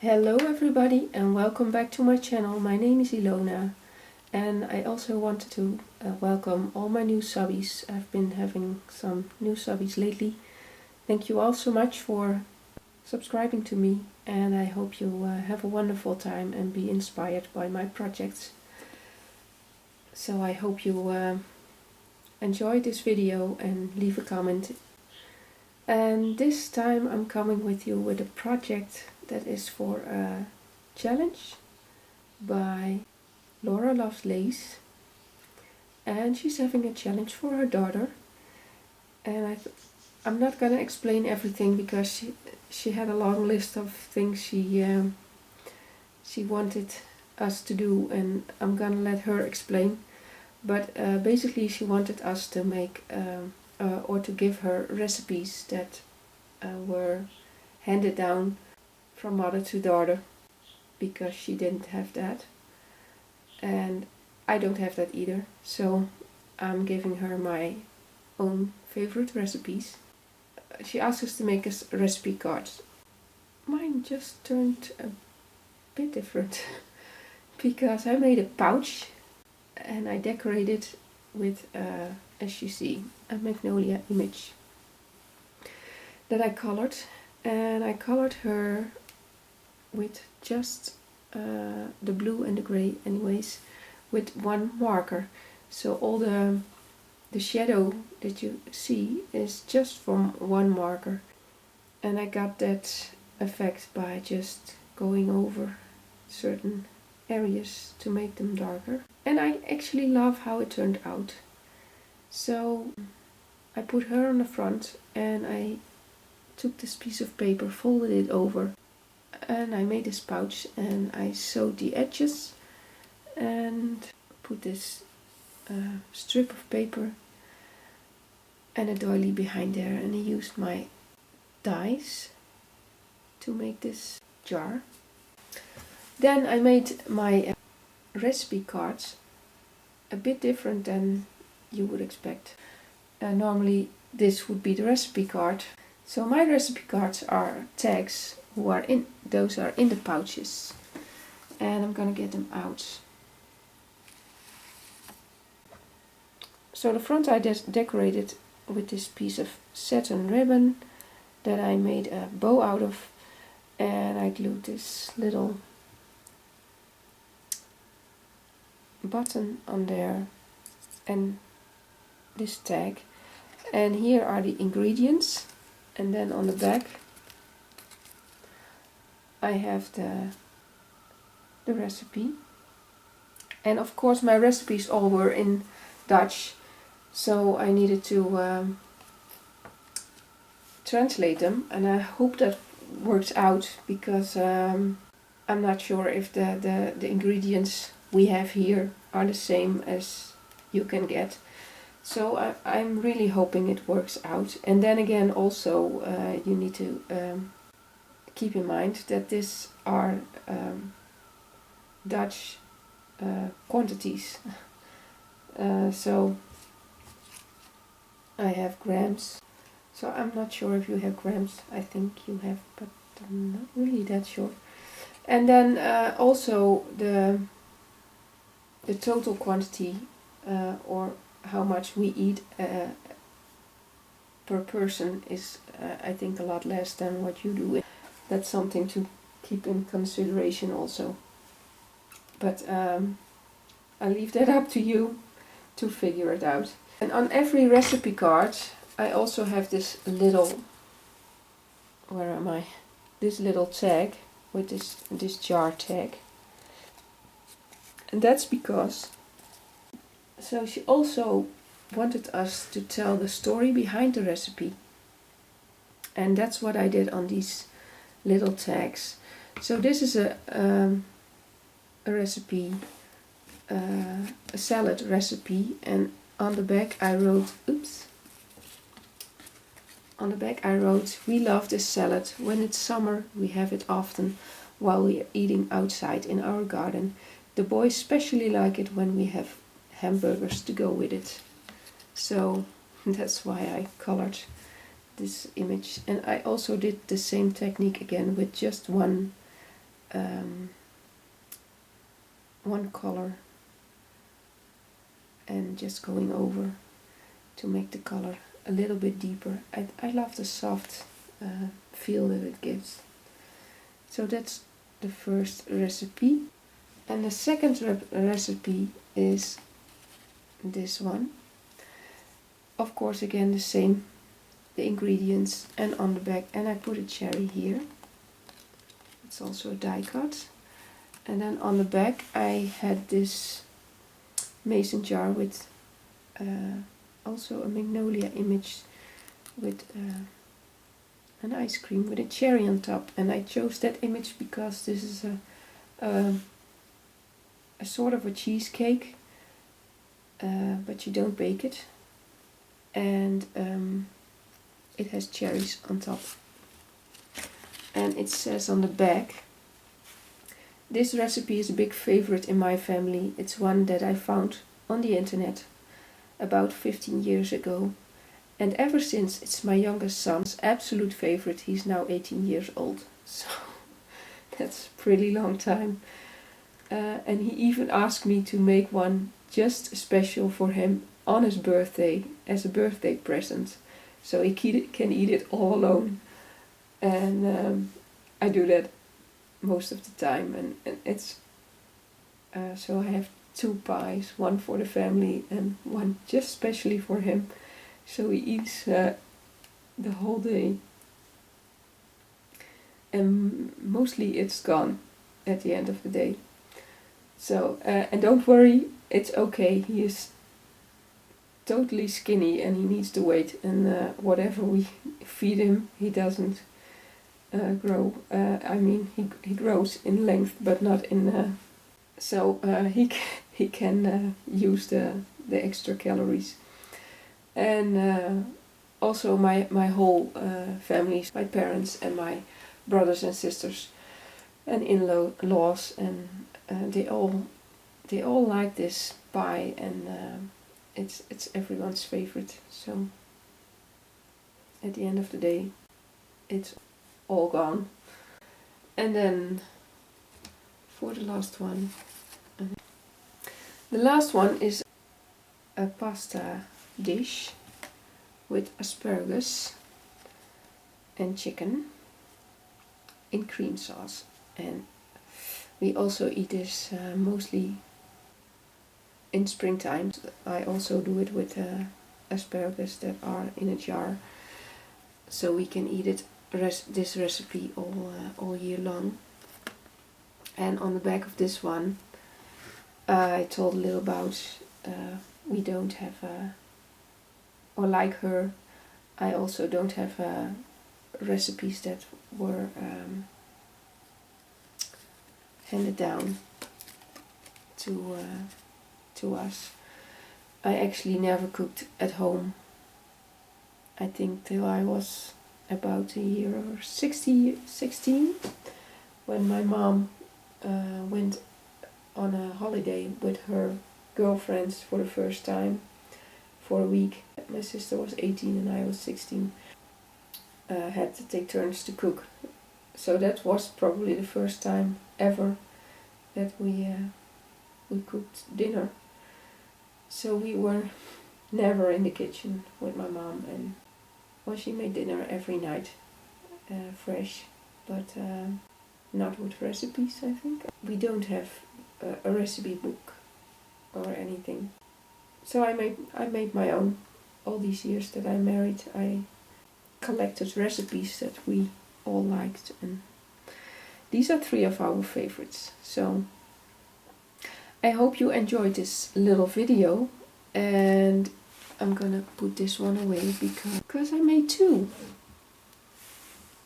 Hello everybody and welcome back to my channel. My name is Ilona and I also wanted to welcome all my new subbies. I've been having some new subbies lately. Thank you all so much for subscribing to me and I hope you have a wonderful time and be inspired by my projects. So I hope you enjoy this video and leave a comment. And this time I'm coming with you with a project that is for a challenge by Lauraluvslace, and she's having a challenge for her daughter. And I'm not gonna explain everything because she had a long list of things she wanted us to do, and I'm gonna let her explain. But basically, she wanted us to make or to give her recipes that were handed down from mother to daughter, because she didn't have that and I don't have that either, so I'm giving her my own favorite recipes. She asked us to make us recipe cards. Mine just turned a bit different because I made a pouch and I decorated with, as you see, a magnolia image that I colored, and I colored her with just the blue and the grey anyways, with one marker. So all the shadow that you see is just from one marker, and I got that effect by just going over certain areas to make them darker, and I actually love how it turned out. So I put her on the front and I took this piece of paper, folded it over, and I made this pouch and I sewed the edges and put this strip of paper and a doily behind there, and I used my dies to make this jar. Then I made my recipe cards a bit different than you would expect. Normally this would be the recipe card. So my recipe cards are tags those are in the pouches, and I'm gonna get them out. So the front I decorated with this piece of satin ribbon that I made a bow out of, and I glued this little button on there and this tag, and here are the ingredients. And then on the back I have the recipe, and of course my recipes all were in Dutch, so I needed to translate them, and I hope that works out, because I'm not sure if the ingredients we have here are the same as you can get. So I'm really hoping it works out. And then again, also you need to keep in mind that these are Dutch quantities. So I have grams. So I'm not sure if you have grams. I think you have, but I'm not really that sure. And then also the total quantity, or how much we eat per person, is I think a lot less than what you do. That's something to keep in consideration also. But I'll leave that up to you to figure it out. And on every recipe card I also have this little, where am I? This little tag with this jar tag. And that's because, so she also wanted us to tell the story behind the recipe, and that's what I did on these little tags. So this is a recipe, a salad recipe, and on the back I wrote, "We love this salad. When it's summer we have it often while we are eating outside in our garden. The boys especially like it when we have hamburgers to go with it." So that's why I colored this image. And I also did the same technique again with just one one color and just going over to make the color a little bit deeper. I love the soft feel that it gives. So that's the first recipe. And the second recipe is this one. Of course, again the same, the ingredients and on the back, and I put a cherry here. It's also a die cut. And then on the back I had this mason jar with also a magnolia image with an ice cream with a cherry on top. And I chose that image because this is a sort of a cheesecake, but you don't bake it, and it has cherries on top. And it says on the back, this recipe is a big favorite in my family. It's one that I found on the internet about 15 years ago, and ever since it's my youngest son's absolute favorite. He's now 18 years old, so that's a pretty long time. And he even asked me to make one just special for him on his birthday as a birthday present, so he can eat it all alone. And I do that most of the time, and it's so I have 2 pies, one for the family and one just specially for him, so he eats the whole day, and mostly it's gone at the end of the day. So and don't worry, it's okay. He is totally skinny and he needs to wait, and whatever we feed him, he doesn't grow. I mean, he grows in length, but not in. So he can use the extra calories. And also my whole family, my parents and my brothers and sisters and in-laws, and they all like this pie, and it's everyone's favorite. So at the end of the day, it's all gone. And then for the last one, the last one is a pasta dish with asparagus and chicken in cream sauce. And we also eat this mostly in springtime. I also do it with asparagus that are in a jar, so we can eat it this recipe all year long. And on the back of this one, I told a little about we don't have or like her, I also don't have recipes that were handed down to us. I actually never cooked at home, I think, till I was about a year or 16, when my mom went on a holiday with her girlfriends for the first time for a week. My sister was 18 and I was 16. Had to take turns to cook. So that was probably the first time ever that we cooked dinner. So we were never in the kitchen with my mom, and well, she made dinner every night, fresh, but not with recipes, I think. We don't have a recipe book or anything. So I made my own. All these years that I married, I collected recipes that we all liked, and these are 3 of our favorites. So I hope you enjoyed this little video, and I'm gonna put this one away because I made 2.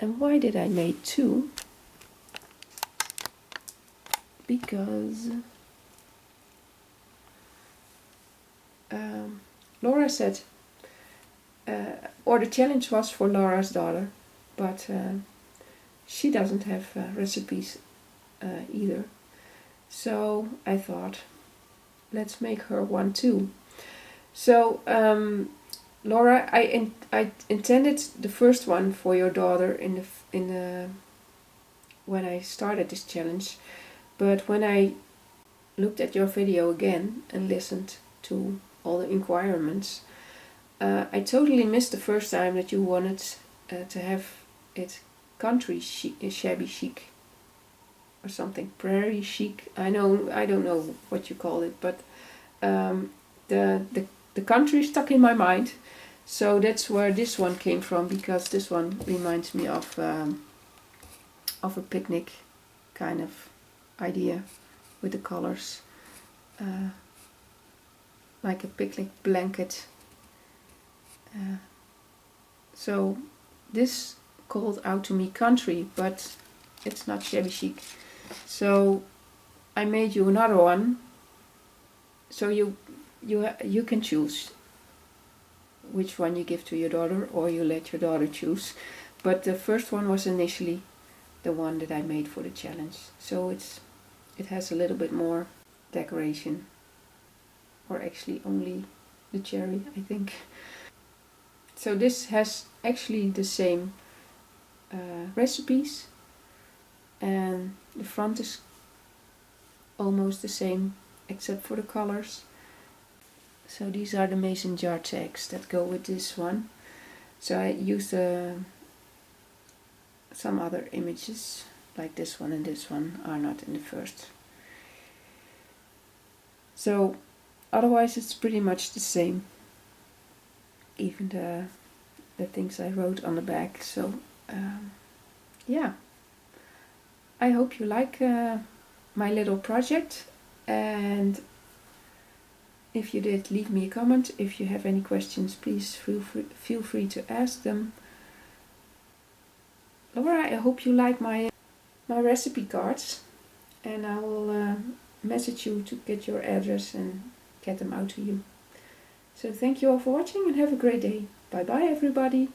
And why did I make 2? Because Laura said, or the challenge was for Laura's daughter, but she doesn't have recipes either. So I thought, let's make her one too. So Laura, I intended the first one for your daughter in the when I started this challenge, but when I looked at your video again and listened to all the requirements, I totally missed the first time that you wanted to have it country chic, shabby chic or something, prairie chic. I don't know what you call it, but the country stuck in my mind. So that's where this one came from, because this one reminds me of a picnic kind of idea with the colors, like a picnic blanket. So this called out to me country, but it's not shabby chic. So I made you another one. So you can choose which one you give to your daughter, or you let your daughter choose. But the first one was initially the one that I made for the challenge. So it has a little bit more decoration, or actually only the cherry, I think. So this has actually the same recipes, and the front is almost the same except for the colors. So these are the mason jar tags that go with this one. So I used some other images, like this one and this one are not in the first. So otherwise it's pretty much the same, even the things I wrote on the back. So yeah, I hope you like my little project, and if you did, leave me a comment. If you have any questions, please feel free to ask them. Laura, I hope you like my recipe cards, and I will message you to get your address and get them out to you. So thank you all for watching, and have a great day. Bye bye everybody.